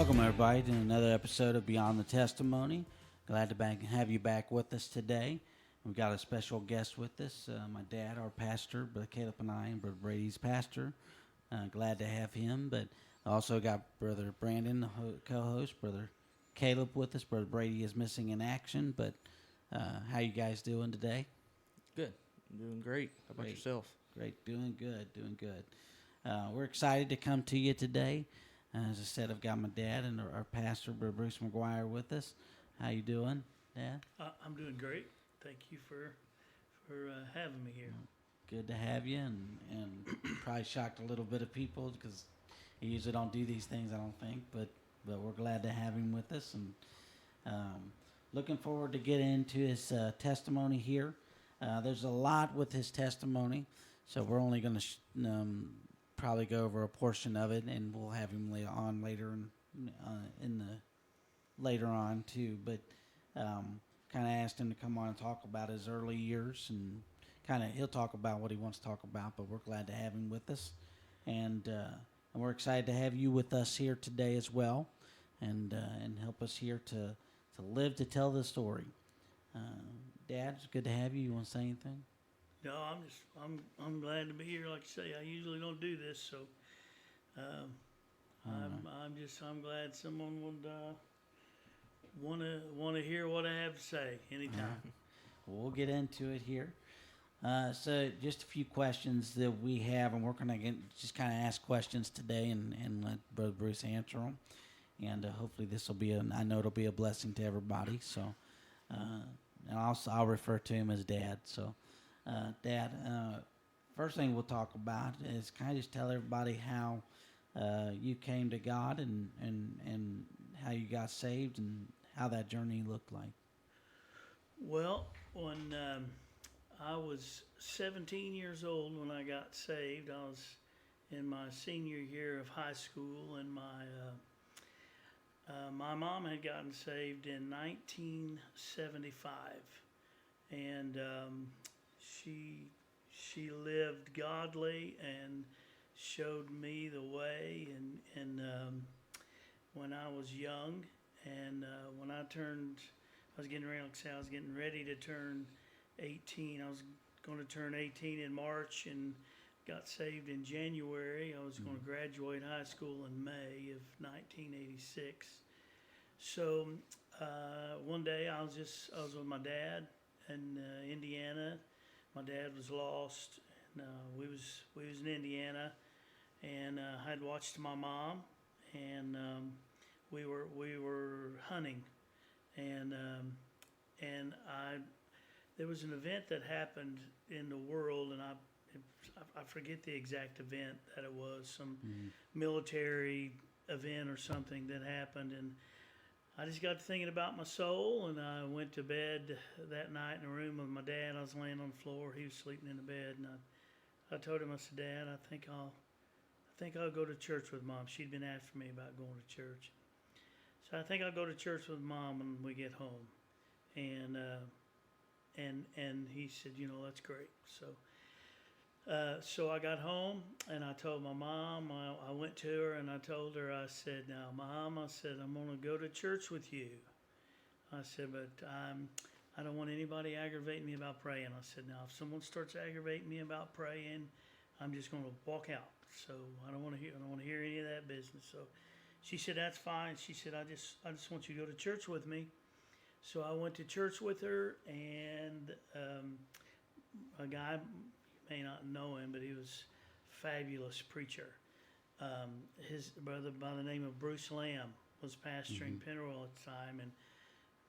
Welcome, everybody, to another episode of Beyond the Testimony. Glad to have you back with us today. We've got a special guest with us, my dad, our pastor, Brother Caleb and I, and Brother Brady's pastor. Glad to have him, but also got Brother Brandon, the co-host, Brother Caleb with us. Brother Brady is missing in action, but how you guys doing today? Good. I'm doing great. How about yourself? Great. Doing good. We're excited to come to you today. As I said, I've got my dad and our pastor, Brother Bruce McGuire, with us. How you doing, Dad? I'm doing great. Thank you for having me here. Good to have you, and probably shocked a little bit of people because he usually don't do these things, I don't think, but we're glad to have him with us, and looking forward to getting into his testimony here. There's a lot with his testimony, so we're only going to probably go over a portion of it, and we'll have him later on too. But kind of asked him to come on and talk about his early years, and he'll talk about what he wants to talk about. But we're glad to have him with us, and we're excited to have you with us here today as well, and help us here to live to tell the story. Dad, it's good to have you. You want to say anything? No, I'm glad to be here. Like I say, I usually don't do this, so I'm glad someone would want to hear what I have to say anytime. We'll get into it here. So just a few questions that we have, and we're going to just kind of ask questions today and let Brother Bruce answer them. And hopefully this will be I know it'll be a blessing to everybody. So, and also I'll refer to him as Dad. So, Dad, first thing we'll talk about is kind of just tell everybody how you came to God and how you got saved and how that journey looked like. Well, when I was 17 years old when I got saved, I was in my senior year of high school, and my mom had gotten saved in 1975, and she lived godly and showed me the way, and when I was young, and when I was getting ready, like I say, I was getting ready to turn 18. I was going to turn 18 in March and got saved in January. I was going to graduate high school in May of 1986. So one day I was with my dad in Indiana. My dad was lost, and we was in Indiana, and I had watched my mom, and we were hunting, and there was an event that happened in the world, and I forget the exact event that it was, some military event or something that happened, and I just got to thinking about my soul, and I went to bed that night in the room with my dad. I was laying on the floor. He was sleeping in the bed, and I told him, I said, Dad, I think I'll go to church with Mom. She'd been asking me about going to church. So I think I'll go to church with Mom when we get home. And he said, that's great. So I got home, and I told my mom, I went to her, and I told her, I said, now, Mom, I said, I'm going to go to church with you. I said, but I don't want anybody aggravating me about praying. I said, now, if someone starts aggravating me about praying, I'm just going to walk out. So I don't want to hear any of that business. So she said, that's fine. She said, I just want you to go to church with me. So I went to church with her, and a guy, you may not know him, but he was a fabulous preacher. His brother by the name of Bruce Lamb was pastoring Penteral at the time, and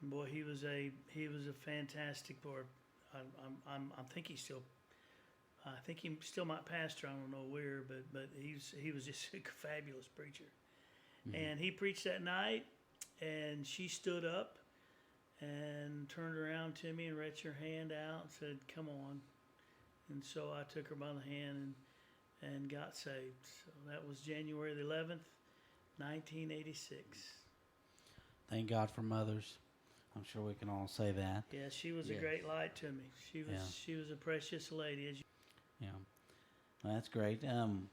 boy, he was a fantastic boy. I think he still might pastor. I don't know where, but he was just a fabulous preacher. And he preached that night, and she stood up and turned around to me and reached her hand out and said, come on. And so I took her by the hand and got saved. So that was January the 11th, 1986. Thank God for mothers. I'm sure we can all say that. Yeah, she was a great light to me. She was a precious lady. Yeah, well, that's great. Kind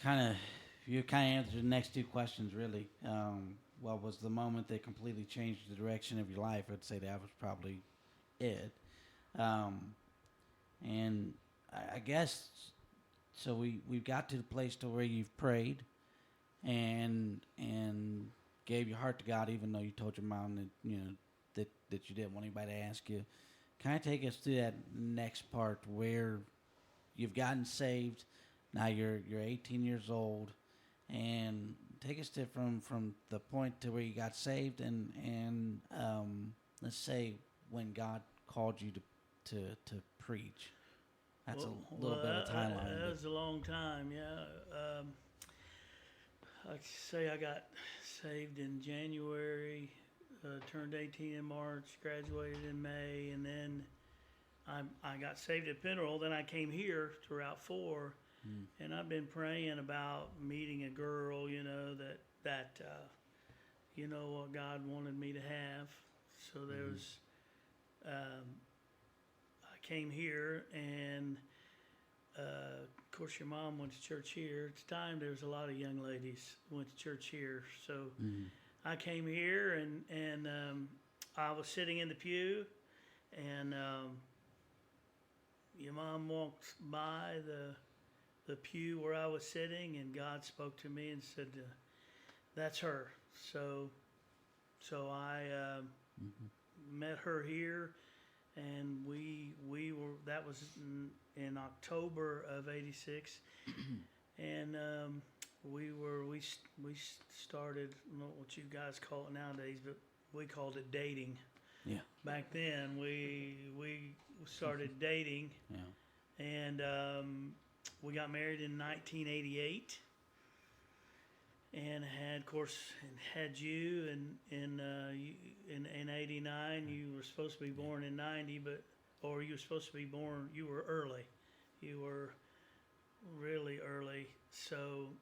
of, you kind of answered the next two questions, really. What was the moment that completely changed the direction of your life? I'd say that was probably it. And I guess so. We've got to the place to where you've prayed, and gave your heart to God, even though you told your mom that you didn't want anybody to ask you. Kind of take us through that next part where you've gotten saved. Now you're 18 years old, and take us to from the point to where you got saved, and let's say when God called you to preach. That's a little bit of a timeline. That was a long time, yeah. Like say I got saved in January, turned 18 in March, graduated in May, and then I got saved at Penteral. Then I came here to Route 4, and I've been praying about meeting a girl, that what God wanted me to have. So there's, I came here, and of course your mom went to church here. At the time, there was a lot of young ladies who went to church here. So I came here, and I was sitting in the pew, and your mom walked by the pew where I was sitting, and God spoke to me and said, "That's her." So I met her here, and we were. That was in October of '86, and we started, I don't know what you guys call it nowadays, but we called it dating. Yeah. Back then, we started dating, and we got married in 1988, and had you in '89. You were supposed to be born in '90, or you were supposed to be born. You were early. You were really early. So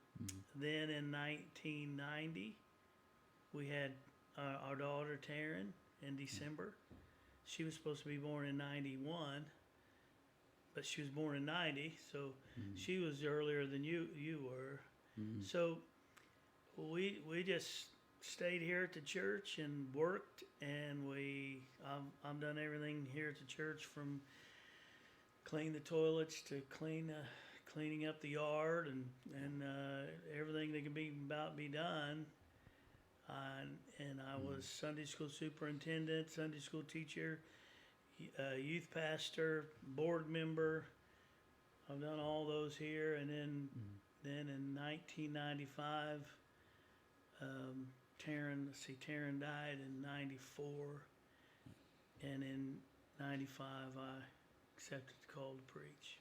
then in 1990, we had our daughter Taryn in December. She was supposed to be born in '91, but she was born in '90, so she was earlier than you were. So we just stayed here at the church and worked, and I've done everything here at the church, from clean the toilets to cleaning up the yard, and everything that can be done. And I was Sunday school superintendent, Sunday school teacher, youth pastor, board member. I've done all those here, and then in 1995, Taryn died in '94, and in '95 I accepted the call to preach.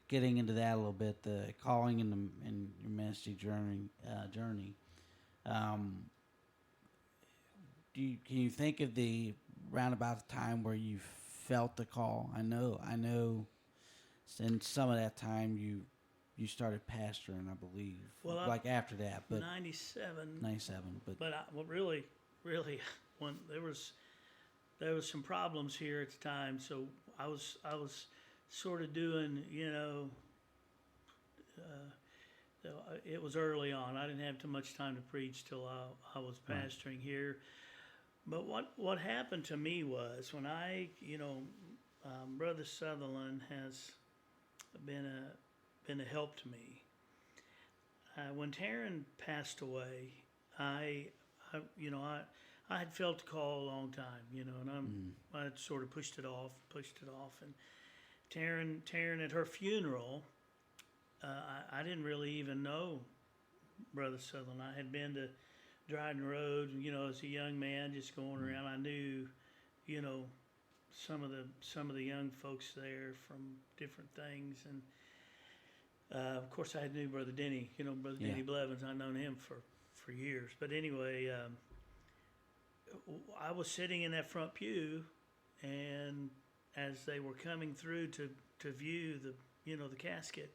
Getting into that a little bit, the calling and your ministry journey. Can you think of the roundabout time where you felt the call? I know. In some of that time, you started pastoring, I believe. Well, after that, but '97. But really, when there was some problems here at the time, so I was sort of doing, it was early on. I didn't have too much time to preach till I was pastoring here. But what happened to me was when Brother Sutherland has been a help to me. When Taryn passed away, I had felt the call a long time, and I sort of pushed it off, and Taryn at her funeral, I didn't really even know Brother Sutherland. I had been to Dryden Road, as a young man, just going around. I knew, some of the young folks there from different things, and of course I knew Brother Denny, Brother Denny Blevins. I'd known him for years. But anyway, I was sitting in that front pew, and as they were coming through to view the casket,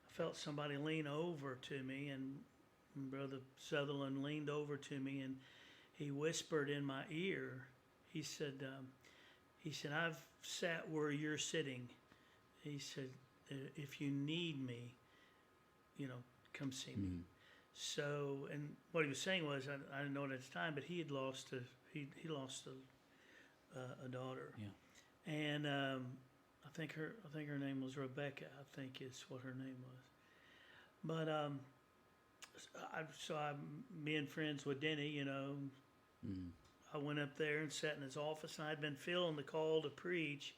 I felt somebody lean over to me, and Brother Sutherland leaned over to me, and he whispered in my ear. He said, "I've sat where you're sitting." He said, if you need me, come see me. So, and what he was saying was, I didn't know it at the time, but he had lost he lost a daughter. Yeah. And I think her name was Rebecca. I think is what her name was. But I'm being friends with Denny. I went up there and sat in his office, and I'd been feeling the call to preach.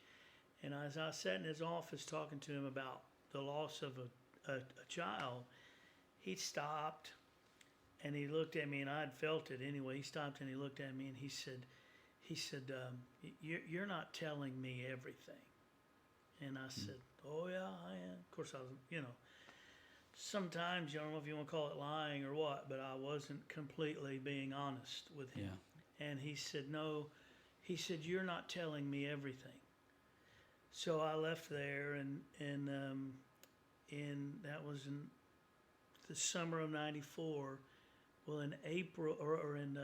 And as I sat in his office talking to him about the loss of a child, he stopped and he looked at me, and I'd felt it anyway. He stopped and he looked at me and he said, "You're not telling me everything." And I said, "Oh yeah, I am." Of course, I was, sometimes, I don't know if you want to call it lying or what, but I wasn't completely being honest with him. Yeah. And he said, "No," he said, "You're not telling me everything." So I left there, and that was in the summer of '94. Well, in April or in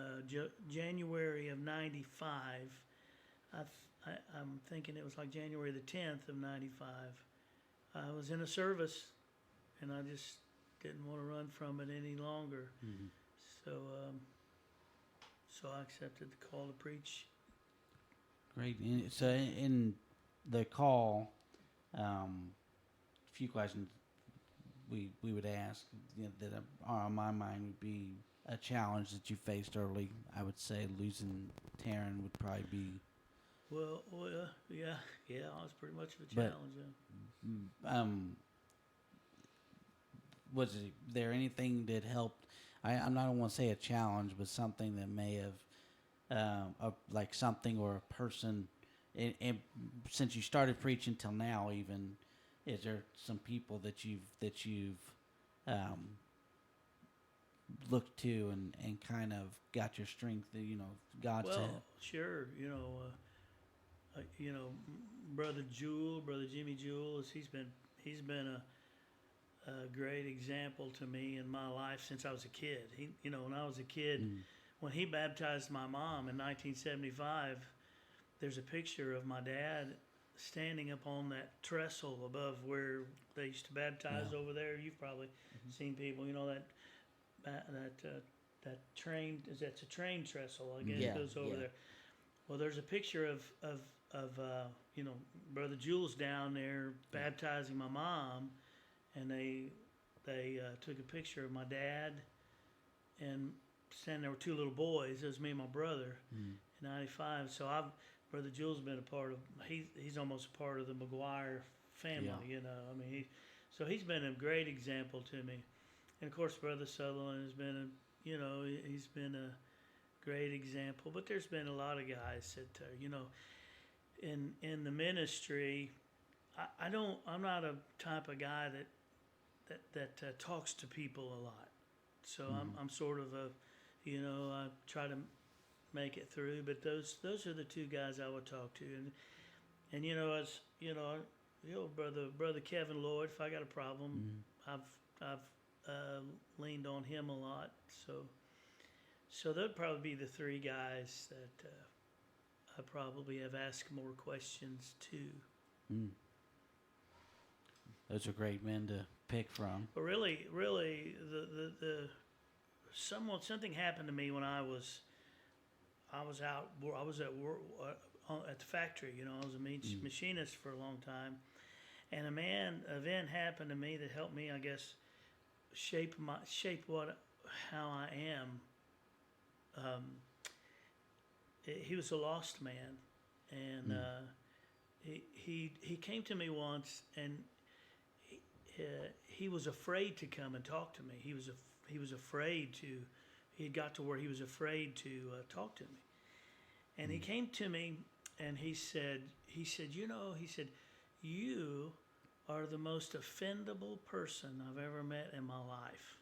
January of '95, I'm thinking it was like January the 10th of '95. I was in a service, and I just didn't want to run from it any longer. So I accepted the call to preach. Great. So in the call, a few questions we would ask that are on my mind would be a challenge that you faced early. I would say losing Taryn would probably be. Well, yeah, it was pretty much of a challenge. Was there anything that helped? I don't want to say a challenge, but something that may have, like something or a person. And since you started preaching till now, even, is there some people that you've looked to and kind of got your strength? God said. Well, sure. Brother Jimmy Jules, he's been a great example to me in my life since I was a kid. When I was a kid, when he baptized my mom in 1975, there's a picture of my dad standing up on that trestle above where they used to baptize over there. You've probably seen people, that train, that's a train trestle, I guess, goes over there. Well, there's a picture of Brother Jules down there baptizing my mom, and they took a picture of my dad, and standing there were two little boys. It was me and my brother in '95. So Brother Jules has been a part of. He's almost a part of the McGuire family. Yeah. So he's been a great example to me, and of course Brother Sutherland has been he's been a great example. But there's been a lot of guys that in the ministry. I'm not a type of guy that talks to people a lot. So I'm sort of I try to make it through. But those are the two guys I would talk to, and as brother Kevin Lloyd. If I got a problem, I've leaned on him a lot. So that'd probably be the three guys that I probably have asked more questions to. Those are great men to pick from. But really, something happened to me when I was out. I was at work at the factory. I was a machinist for a long time, and event happened to me that helped me, I guess, shape how I am. He was a lost man, and he came to me once, and he was afraid to come and talk to me. He was afraid to. He had got to where he was afraid to talk to me, and he came to me and he said, "You are the most offendable person I've ever met in my life,"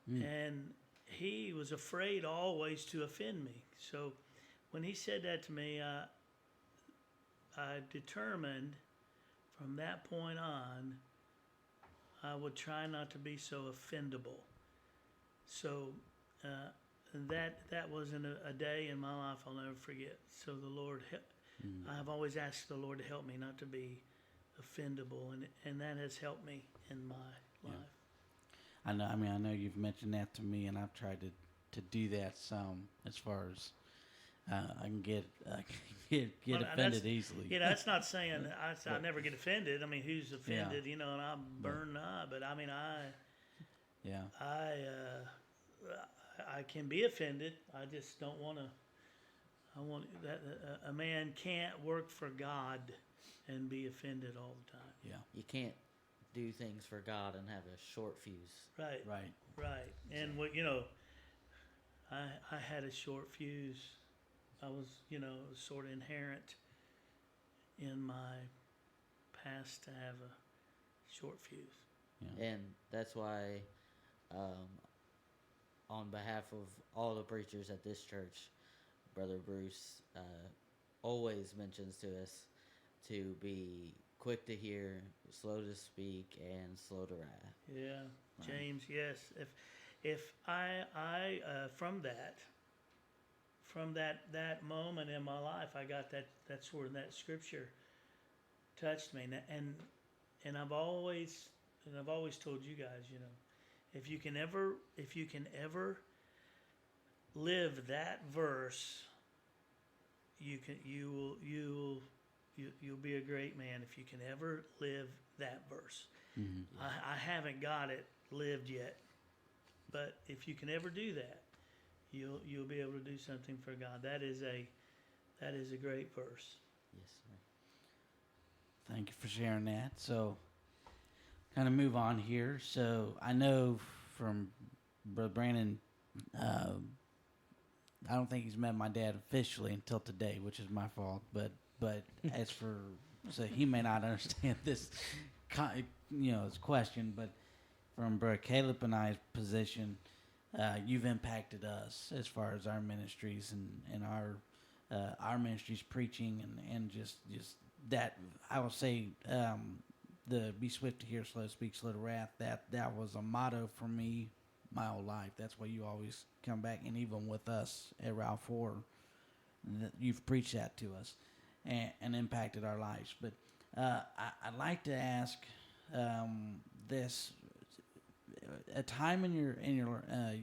and he was afraid always to offend me. So when he said that to me, I determined from that point on, I would try not to be so offendable. So that wasn't a day in my life I'll never forget. So the Lord, I've always asked the Lord to help me not to be offendable, and that has helped me in my Yeah. life. I know. I mean, I know you've mentioned that to me, and I've tried to do that some as far as I can get Well, offended that's, easily. that's not saying I never get offended. I mean, who's offended? Yeah. And I burn up. But I mean, Yeah. I can be offended. I just don't want to. I want that a man can't work for God and be offended all the time. Yeah. You can't do things for God and have a short fuse. Right. Right. Right. And what I had a short fuse. I was it was sort of inherent in my past to have a short fuse. Yeah. And that's why, on behalf of all the preachers at this church, Brother Bruce always mentions to us to be quick to hear, slow to speak, and slow to wrath. Yeah, Right. James. Yes, if I from that moment in my life, I got that's where that scripture touched me, and I've always told you guys, if you can ever live that verse, you'll be a great man if you can ever live that verse. Mm-hmm. I haven't got it lived yet, but if you can ever do that, you'll be able to do something for God. That is a great verse. Yes, sir. Thank you for sharing that. So, kind of move on here. So, I know from Brother Brandon, I don't think he's met my dad officially until today, which is my fault. But as for, so he may not understand this, this question. But from Brother Caleb and I's position, you've impacted us as far as our ministries and our ministries preaching and just that I will say the be swift to hear, slow to speak, slow to wrath. That was a motto for me my whole life. That's why you always come back, and even with us at Ralph 4, you've preached that to us and impacted our lives. But I'd like to ask this: a time in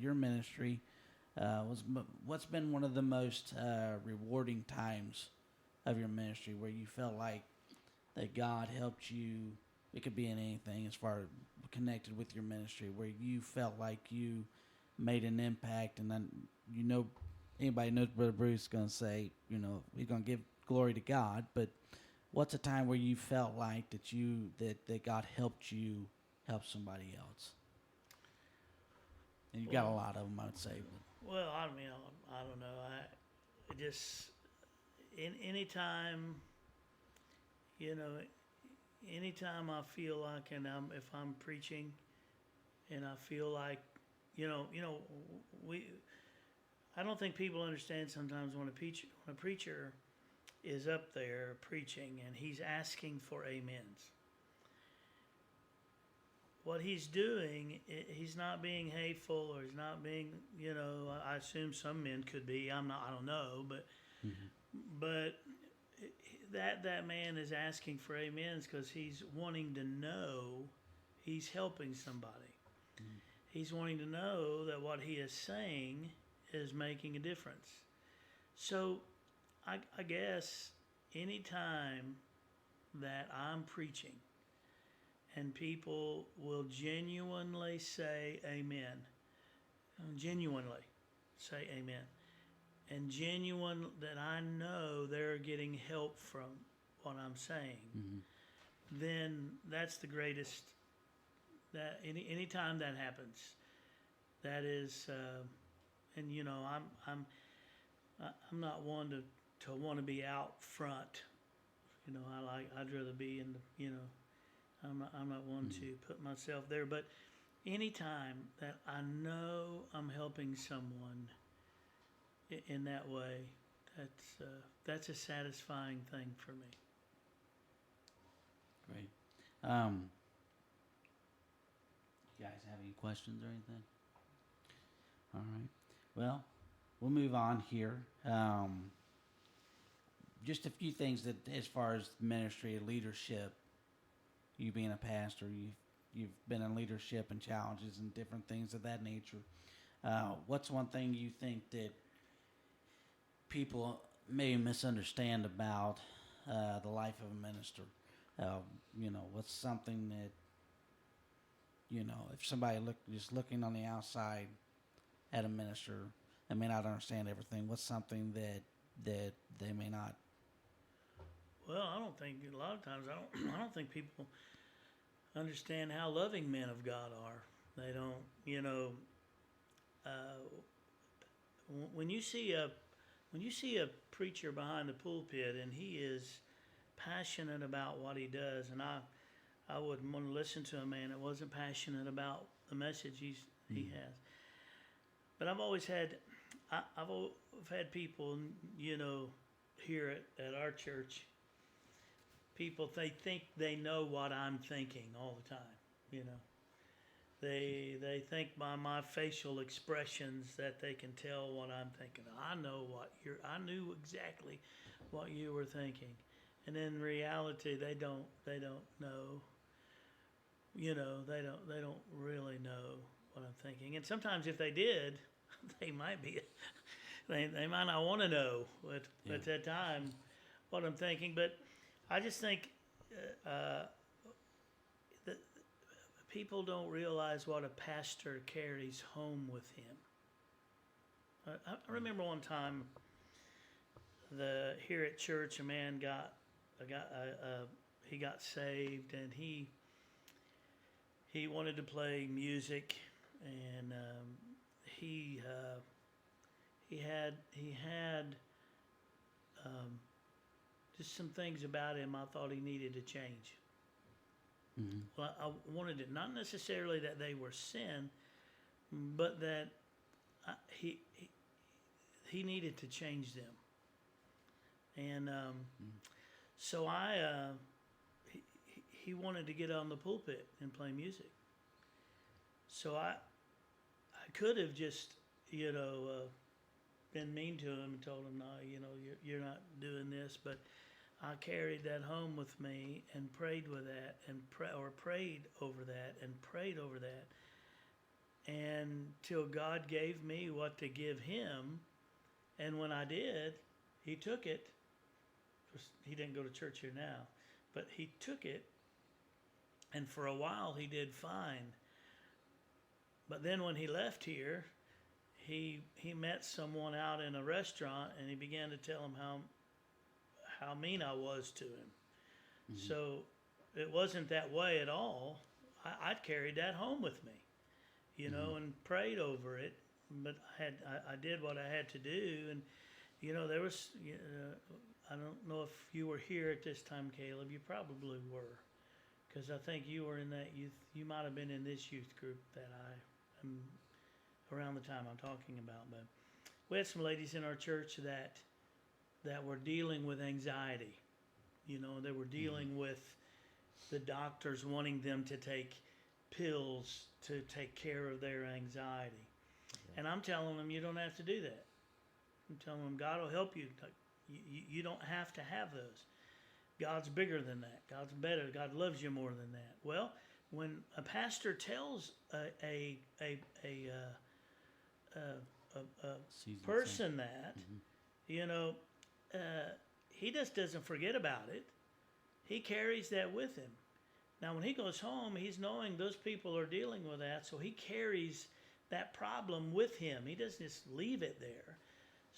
your ministry what's been one of the most rewarding times of your ministry where you felt like that God helped you? It could be in anything as far as connected with your ministry, where you felt like you made an impact, and then anybody knows Brother Bruce is going to say, he's going to give glory to God. But what's a time where you felt like that God helped you help somebody else? And you got a lot of them, I would say. But. Well, I mean, I don't know. I just anytime, anytime I feel like, and if I'm preaching, and I feel like, I don't think people understand sometimes when a preacher is up there preaching and he's asking for amens. What he's doing, he's not being hateful, or he's not being, I assume some men could be. I don't know, but but that man is asking for amens because he's wanting to know he's helping somebody. Mm-hmm. He's wanting to know that what he is saying is making a difference. So I guess any time that I'm preaching and people will genuinely say amen, genuinely say amen, and genuine that I know they're getting help from what I'm saying, then that's the greatest. That any time that happens, that is, and I'm not one to want to be out front. I'd rather be in the, I'm not one to put myself there. But anytime that I know I'm helping someone in that way, that's a satisfying thing for me. Great. You guys have any questions or anything? All right. Well, we'll move on here. Just a few things that, as far as ministry and leadership, you being a pastor, you've been in leadership and challenges and different things of that nature. What's one thing you think that people may misunderstand about the life of a minister? What's something that, if somebody just looking on the outside at a minister and may not understand everything, what's something that they may not? Well, I don't think a lot of times I don't think people understand how loving men of God are. They don't, when you see a preacher behind the pulpit and he is passionate about what he does, and I wouldn't want to listen to a man that wasn't passionate about the message he has. But I've always had people, here at our church. People, they think they know what I'm thinking all the time. They think by my facial expressions that they can tell what I'm thinking. I knew exactly what you were thinking, and in reality, they don't know. They don't really know what I'm thinking. And sometimes, if they did, they might might not want to know at that time what I'm thinking. But I just think that people don't realize what a pastor carries home with him. I remember one time here at church, a man got saved, and he wanted to play music, and he had just some things about him I thought he needed to change. Mm-hmm. Well, I wanted it, not necessarily that they were sin, but that he needed to change them. And so he wanted to get on the pulpit and play music. So I could have just, been mean to him and told him, no, you're not doing this, but I carried that home with me and prayed with that and prayed over that and till God gave me what to give him. And when I did, he took it. He didn't go to church here now, but he took it, and for a while he did fine. But then when he left here, he met someone out in a restaurant, and he began to tell him how mean I was to him. Mm-hmm. So it wasn't that way at all. I'd carried that home with me, and prayed over it. But I did what I had to do, and there was. I don't know if you were here at this time, Caleb. You probably were, because I think you were in that youth. You might have been in this youth group that I am around the time I'm talking about. But we had some ladies in our church that were dealing with anxiety. They were dealing with the doctors wanting them to take pills to take care of their anxiety. Okay. And I'm telling them, you don't have to do that. I'm telling them, God will help you. You don't have to have those. God's bigger than that. God's better. God loves you more than that. Well, when a pastor tells a person that, he just doesn't forget about it. He carries that with him. Now, when he goes home, he's knowing those people are dealing with that, so he carries that problem with him. He doesn't just leave it there.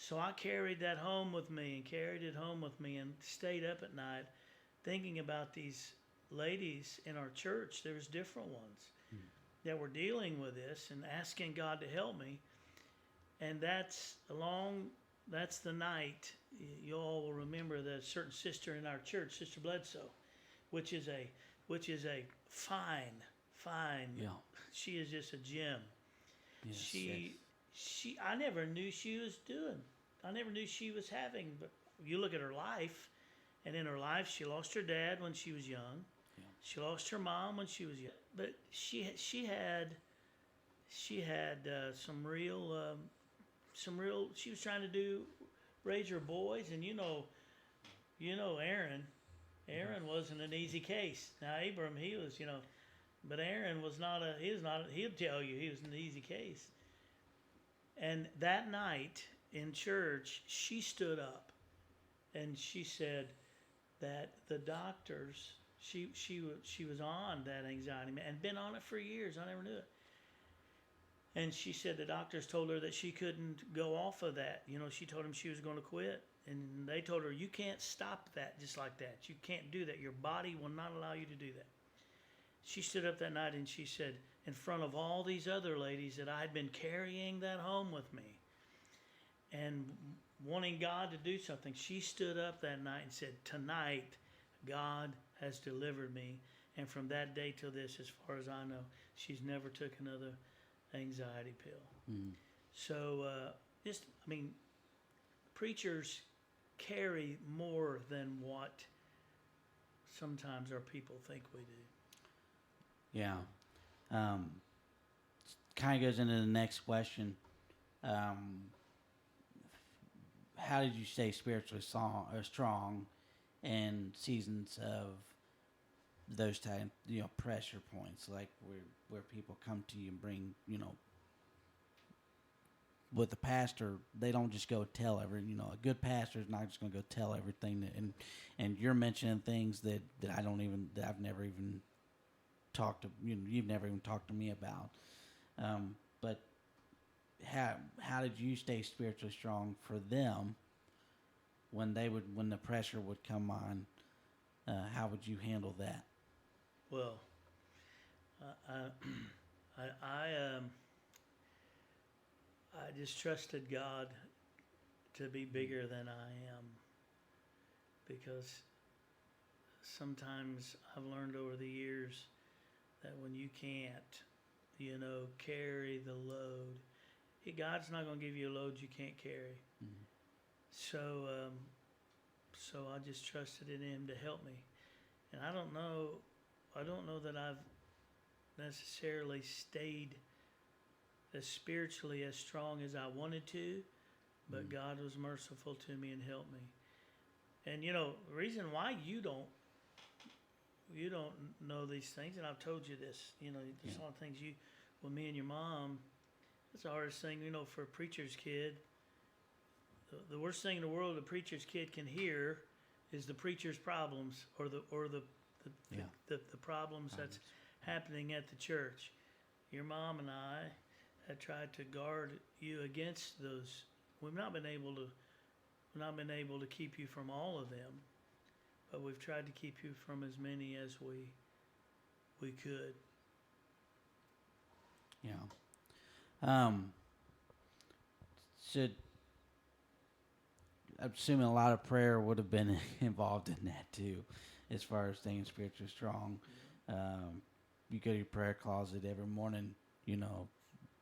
So I carried that home with me and stayed up at night thinking about these ladies in our church. There was different ones that were dealing with this and asking God to help me. And that's the night. You all will remember the certain sister in our church, Sister Bledsoe, which is a fine. Yeah. She is just a gem. Yes, I never knew she was doing. I never knew she was having. But you look at her life, and in her life, she lost her dad when she was young. Yeah. She lost her mom when she was young. But she had some real. She was trying to raise her boys, and Aaron Aaron wasn't an easy case. Now Abram, he was, but Aaron was not he'll tell you he was an easy case. And that night in church, she stood up and she said that the doctors, she was on that anxiety and been on it for years. I never knew it. And she said the doctors told her that she couldn't go off of that. She told them she was going to quit. And they told her, you can't stop that just like that. You can't do that. Your body will not allow you to do that. She stood up that night and she said, in front of all these other ladies, that I had been carrying that home with me and wanting God to do something. She stood up that night and said, tonight, God has delivered me. And from that day till this, as far as I know, she's never took another anxiety pill. Mm. So, preachers carry more than what sometimes our people think we do. Yeah. Kind of goes into the next question. How did you stay spiritually strong in seasons of those type, pressure points, like where people come to you and bring, with the pastor, they don't just go tell a good pastor is not just going to go tell everything and you're mentioning things that I've never even talked to, you've never even talked to me about. But how did you stay spiritually strong for them when the pressure would come on? How would you handle that? Well, I just trusted God to be bigger than I am, because sometimes I've learned over the years that when you can't, carry the load, God's not going to give you a load you can't carry. Mm-hmm. So I just trusted in Him to help me, and I don't know that I've necessarily stayed as spiritually as strong as I wanted to, but Mm-hmm. God was merciful to me and helped me. And the reason why you don't know these things, and I've told you this, there's a lot of things me and your mom, it's the hardest thing, for a preacher's kid. The worst thing in the world a preacher's kid can hear is the preacher's problems or the problems that's happening at the church. Your mom and I have tried to guard you against those. We've not been able to keep you from all of them, but we've tried to keep you from as many as we could. Yeah. I'm assuming a lot of prayer would have been involved in that too, as far as staying spiritually strong. You go to your prayer closet every morning.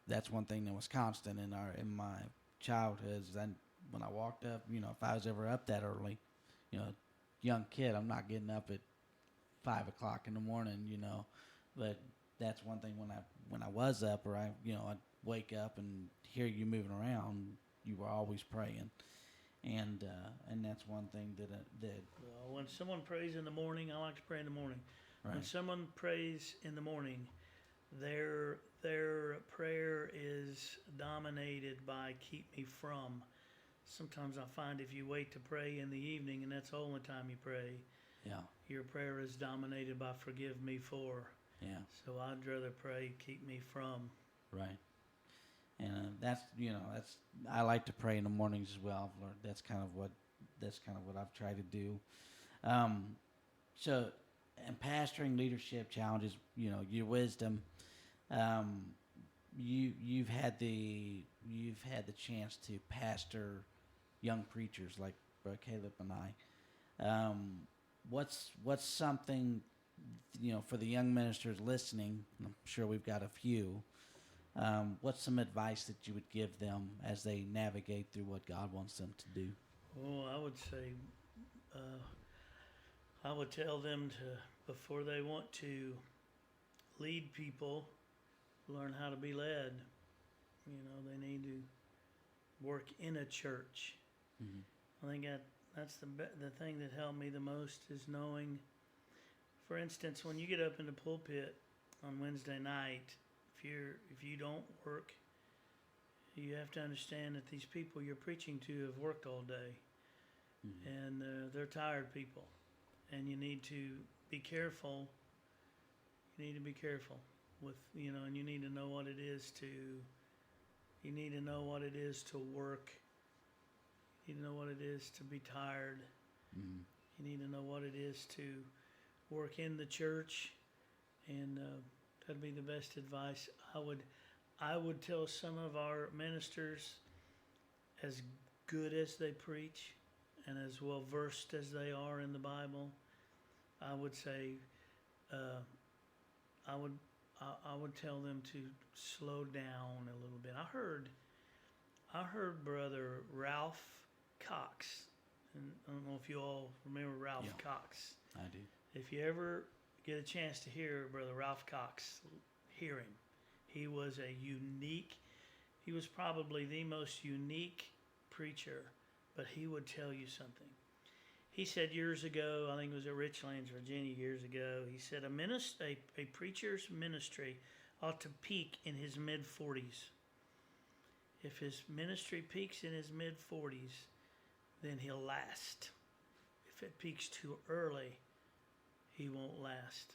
That's one thing that was constant in my childhood. Then when I walked up, if I was ever up that early, young kid, I'm not getting up at 5 o'clock in the morning. But that's one thing when I was up, or I'd wake up and hear you moving around, you were always praying. And that's one thing that Well, when someone prays in the morning, I like to pray in the morning. right. When someone prays in the morning, their prayer is dominated by keep me from. Sometimes I find if you wait to pray in the evening and that's the only time you pray, your prayer is dominated by forgive me for. Yeah. So I'd rather pray keep me from. Right. And that's I like to pray in the mornings as well. Lord, that's kind of what I've tried to do. So, and pastoring leadership challenges, your wisdom. You've had the chance to pastor young preachers like Brother Caleb and I. What's something for the young ministers listening? I'm sure we've got a few. What's some advice that you would give them as they navigate through what God wants them to do? Well, I would say, I would tell them to, before they want to lead people, learn how to be led. They need to work in a church. Mm-hmm. I think the thing that helped me the most is knowing. For instance, when you get up in the pulpit on Wednesday night, if you don't work, you have to understand that these people you're preaching to have worked all day, and they're tired people, and you need to be careful. You need to be careful with, and you need to know what it is to. You need to know what it is to work. You need to know what it is to be tired. Mm-hmm. You need to know what it is to work in the church, and that'd be the best advice I would tell some of our ministers, as good as they preach and as well versed as they are in the Bible. I would say, I would tell them to slow down a little bit. I heard Brother Ralph Cox, and I don't know if you all remember Ralph Cox. I do. If you ever get a chance to hear Brother Ralph Cox, hear him. He was probably the most unique preacher, but he would tell you something. He said years ago, I think it was at Richlands, Virginia years ago, he said a preacher's ministry ought to peak in his mid-40s. If his ministry peaks in his mid-40s, then he'll last. If it peaks too early, he won't last.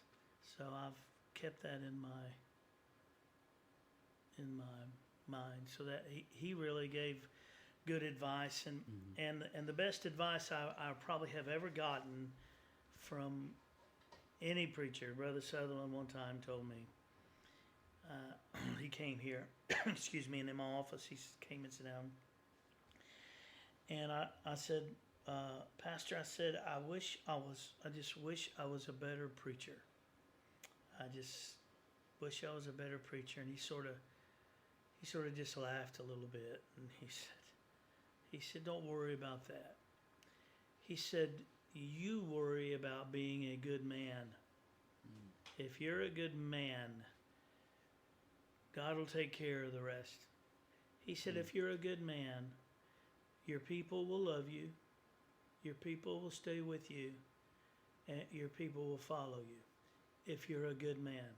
So I've kept that in my mind. So that he really gave good advice, and the best advice I probably have ever gotten from any preacher. Brother Sutherland one time told me, he came here, excuse me, in my office. He came and sat down, and I said, Pastor, I said, I just wish I was a better preacher. I just wish I was a better preacher. And he sort of just laughed a little bit, and he said, don't worry about that. He said, you worry about being a good man. If you're a good man, God will take care of the rest. He said, if you're a good man, your people will love you, your people will stay with you, and your people will follow you. If you're a good man,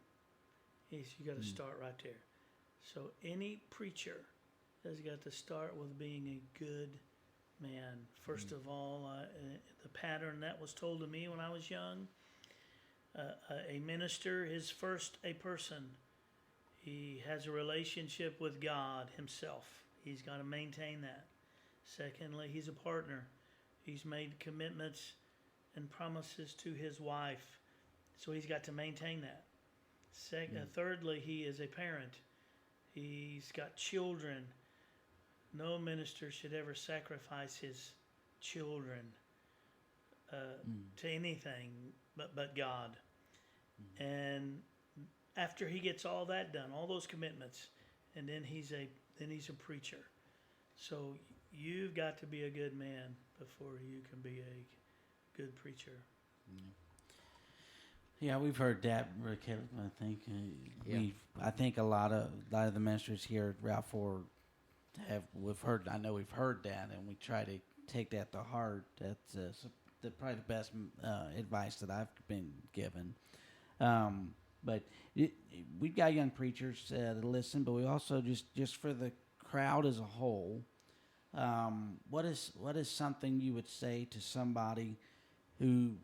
you got to start right there. So any preacher has got to start with being a good man. First of all, the pattern that was told to me when I was young, a minister is first a person. He has a relationship with God himself. He's got to maintain that. Secondly, he's a partner. He's made commitments and promises to his wife, so he's got to maintain that. Thirdly, he is a parent. He's got children. No minister should ever sacrifice his children to anything but God. And after he gets all that done, all those commitments, and then he's a preacher. So you've got to be a good man before you can be a good preacher. Yeah, we've heard that, Caleb. I think I think a lot of the ministers here at Route 4 we've heard that, and we try to take that to heart. That's probably the best advice that I've been given. But we've got young preachers to listen, but we also just for the crowd as a whole. What is something you would say to somebody who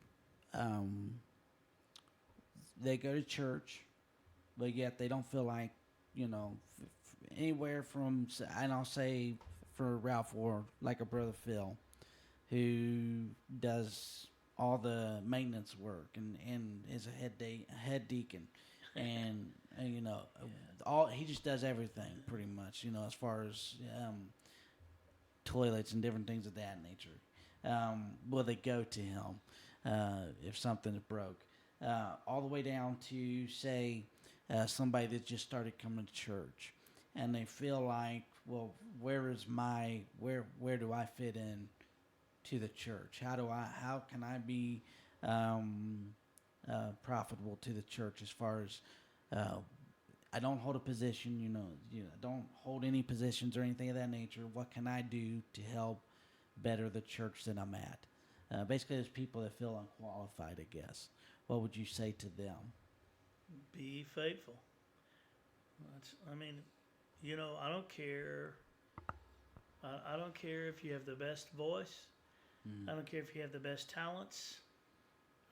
they go to church, but yet they don't feel like, anywhere from, and I'll say for Ralph, or like a Brother Phil, who does all the maintenance work and is a head deacon, and all he just does everything pretty much, as far as toilets and different things of that nature. Will they go to him if something is broke? All the way down to, say, somebody that just started coming to church, and they feel like, well, where do I fit in to the church? How can I be profitable to the church, as far as I don't hold a position, don't hold any positions or anything of that nature. What can I do to help better the church that I'm at? basically there's people that feel unqualified, I guess. What would you say to them? Be faithful. I mean, I don't care. I don't care if you have the best voice. I don't care if you have the best talents.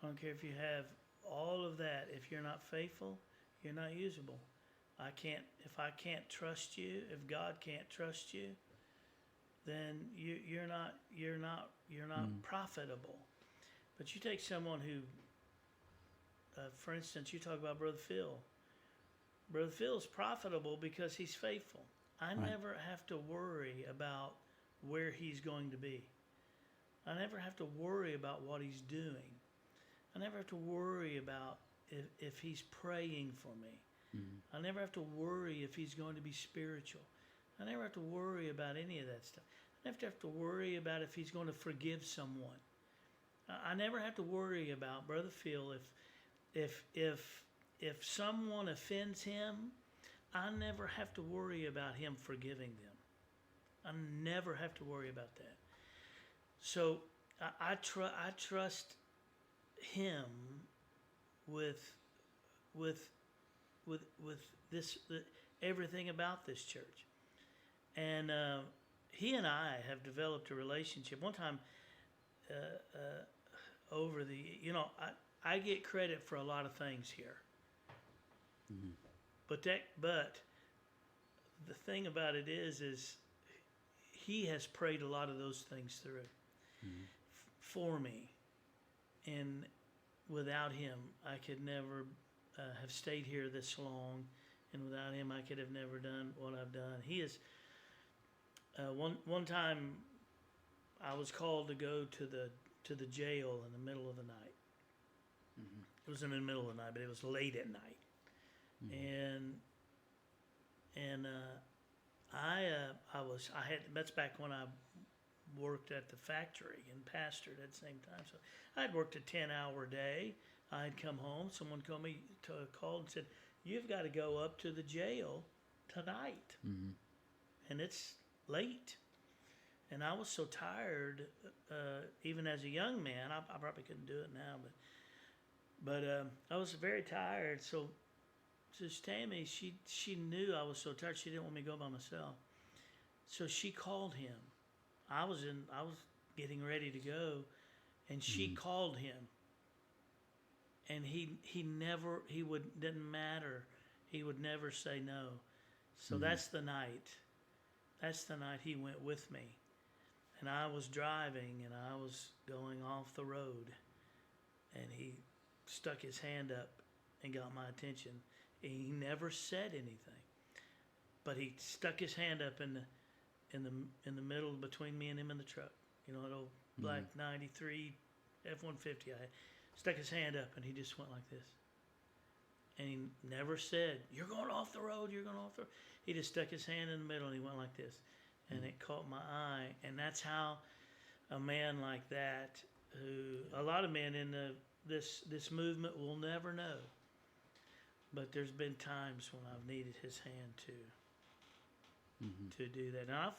I don't care if you have all of that. If you're not faithful, you're not usable. If I can't trust you, if God can't trust you, then you're not profitable. But you take someone who, for instance, you talk about Brother Phil. Brother Phil's profitable because he's faithful. I never have to worry about where he's going to be. I never have to worry about what he's doing. I never have to worry about if he's praying for me. I never have to worry if he's going to be spiritual. I never have to worry about any of that stuff. I never have to worry about if he's going to forgive someone. I never have to worry about Brother Phil if someone offends him. I never have to worry about him forgiving them. I never have to worry about that. So I trust him with this everything about this church, and he and I have developed a relationship. One time, over the I get credit for a lot of things here, but the thing about it is he has prayed a lot of those things through for me, and without him, I could never have stayed here this long, and without him, I could have never done what I've done. He is. One time, I was called to go to the jail in the middle of the night. It wasn't in the middle of the night, but it was late at night, and that's back when I worked at the factory and pastored at the same time. So I had worked a 10-hour day. I had come home. Someone called and said, "You've got to go up to the jail tonight," and it's late. And I was so tired, even as a young man. I probably couldn't do it now, but I was very tired. So Tammy, she knew I was so tired. She didn't want me to go by myself. So she called him. I was getting ready to go, and she called him. And didn't matter. He would never say no. So that's the night. That's the night he went with me. And I was driving, and I was going off the road, and he stuck his hand up and got my attention. And he never said anything, but he stuck his hand up in the middle between me and him in the truck. An old black '93 F-150 I had. Stuck his hand up, and he just went like this. And he never said, "You're going off the road, you're going off the road." He just stuck his hand in the middle, and he went like this. And it caught my eye. And that's how a man like that, who a lot of men in this movement will never know. But there's been times when I've needed his hand to do that. And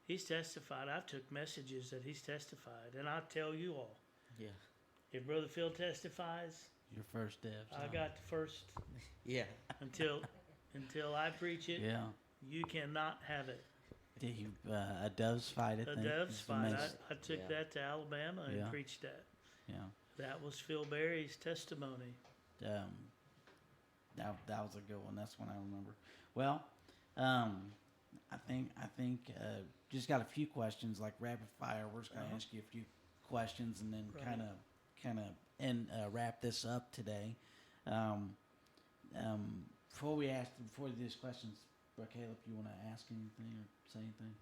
he's testified. I've took messages that he's testified. And I'll tell you all. Yeah. If Brother Phil testifies, Your first dibs. I got the first. Yeah. Until I preach it, Yeah. you cannot have it. Did you, a dove's fight, I think. Dove's fight. I took Yeah. that to Alabama and Yeah. preached that. Yeah. That was Phil Berry's testimony. That was a good one. That's one I remember. Well, I think just got a few questions like rapid fire. We're just gonna ask you a few questions and then kind of wrap this up today. Before we do these questions, Caleb, you want to ask anything or say anything?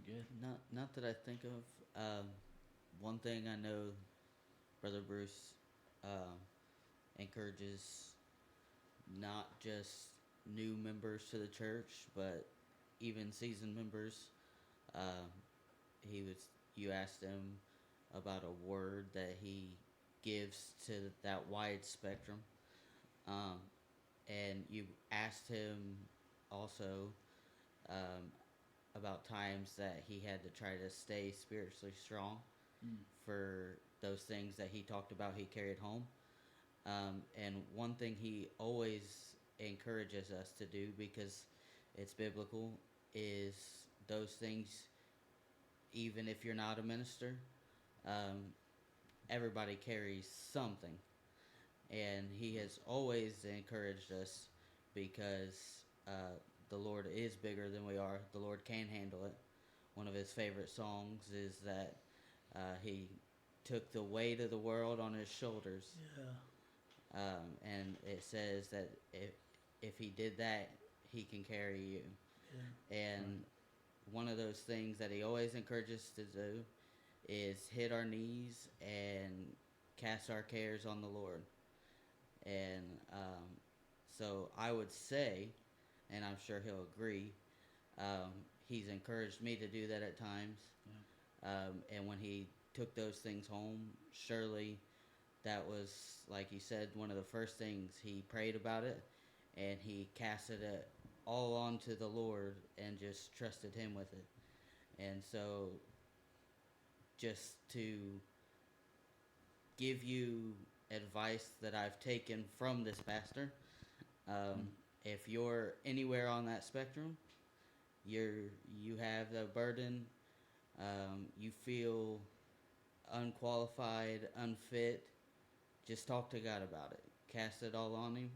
Good. Not that I think of. One thing I know, Brother Bruce encourages not just new members to the church, but even seasoned members. You asked him about a word that he gives to that wide spectrum, and you asked him also about times that he had to try to stay spiritually strong for those things that he talked about he carried home. And one thing he always encourages us to do, because it's biblical, is those things, even if you're not a minister, everybody carries something. And he has always encouraged us because the Lord is bigger than we are. The Lord can handle it. One of his favorite songs is that he took the weight of the world on his shoulders. Yeah. And it says that if he did that, he can carry you. Yeah. And one of those things that he always encourages us to do is hit our knees and cast our cares on the Lord. And so I would say, and I'm sure he'll agree, he's encouraged me to do that at times. Yeah. And when he took those things home, surely that was, like he said, one of the first things he prayed about it, and he casted it all onto the Lord and just trusted him with it. And so just to give you advice that I've taken from this pastor, if you're anywhere on that spectrum, you have the burden, you feel unqualified, unfit, just talk to God about it. Cast it all on him,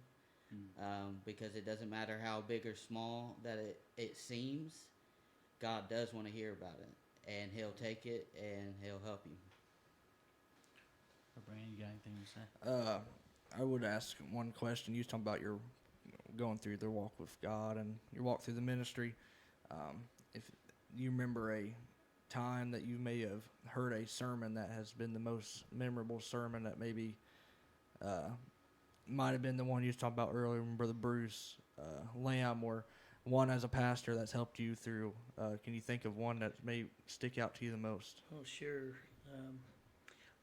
because it doesn't matter how big or small that it seems, God does want to hear about it, and he'll take it and he'll help you. Brandon, you got anything to say? I would ask one question. You was talking about your going through the walk with God and your walk through the ministry. If you remember a time that you may have heard a sermon that has been the most memorable sermon, that maybe might have been the one you was talking about earlier when Brother Bruce Lamb, or one as a pastor that's helped you through. Can you think of one that may stick out to you the most? Oh, sure.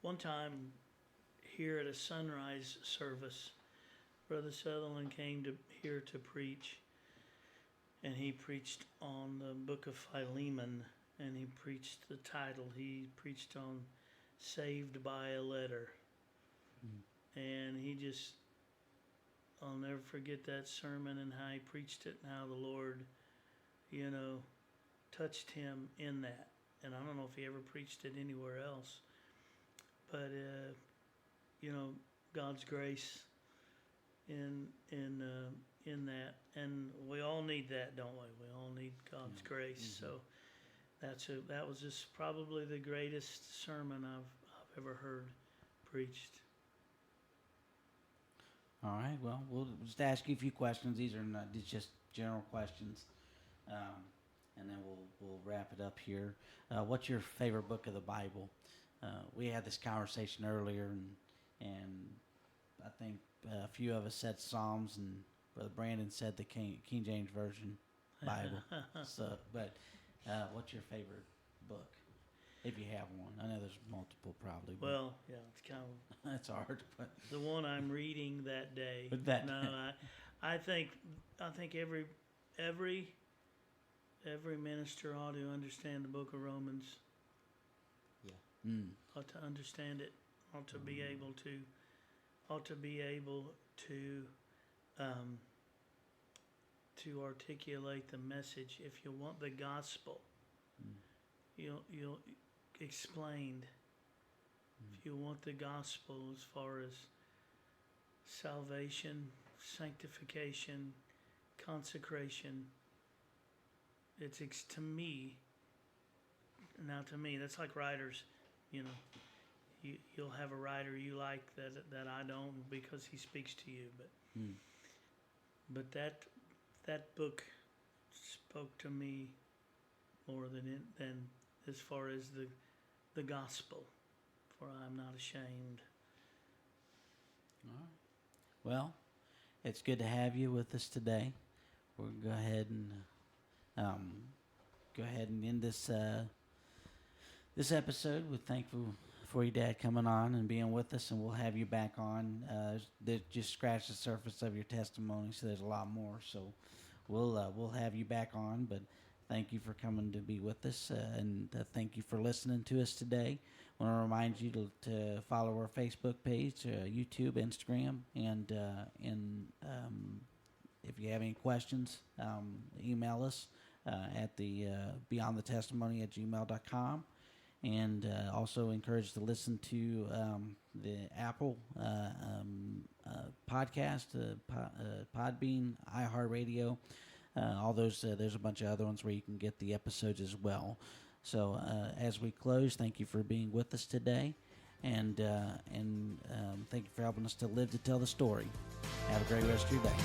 One time here at a sunrise service, Brother Sutherland came here to preach, and he preached on the book of Philemon, and he preached the title. He preached on Saved by a Letter. And I'll never forget that sermon and how he preached it and how the Lord, touched him in that. And I don't know if he ever preached it anywhere else. But, God's grace in that. And we all need that, don't we? We all need God's grace. So that was just probably the greatest sermon I've ever heard preached. All right. Well, we'll just ask you a few questions. These are not these just general questions, and then we'll wrap it up here. What's your favorite book of the Bible? We had this conversation earlier, and I think a few of us said Psalms, and Brother Brandon said the King James Version Bible. But what's your favorite book, if you have one? I know there's multiple, probably. Well, yeah, it's kind of that's hard. But the one I'm reading that day. I think every minister ought to understand the book of Romans. Yeah. Ought to understand it. Ought to be able to articulate the message. If you want the gospel, you'll explained. If you want the gospel as far as salvation, sanctification, consecration, it's to me. Now, to me, that's like writers. You'll have a writer you like that I don't, because he speaks to you. But that book spoke to me more than as far as the gospel. For I'm not ashamed. all right. Well, it's good to have you with us today. We'll go ahead and end this episode. We're thankful for your dad coming on and being with us, and we'll have you back on. That just scratched the surface of your testimony, so there's a lot more. So we'll have you back on. But thank you for coming to be with us, and thank you for listening to us today. I want to remind you to follow our Facebook page, YouTube, Instagram, and if you have any questions, email us at the beyondthetestimony@gmail.com. And also encouraged to listen to the Apple podcast, Podbean, iHeartRadio, all those. There's a bunch of other ones where you can get the episodes as well. So as we close, thank you for being with us today, and thank you for helping us to live to tell the story. Have a great rest of your day.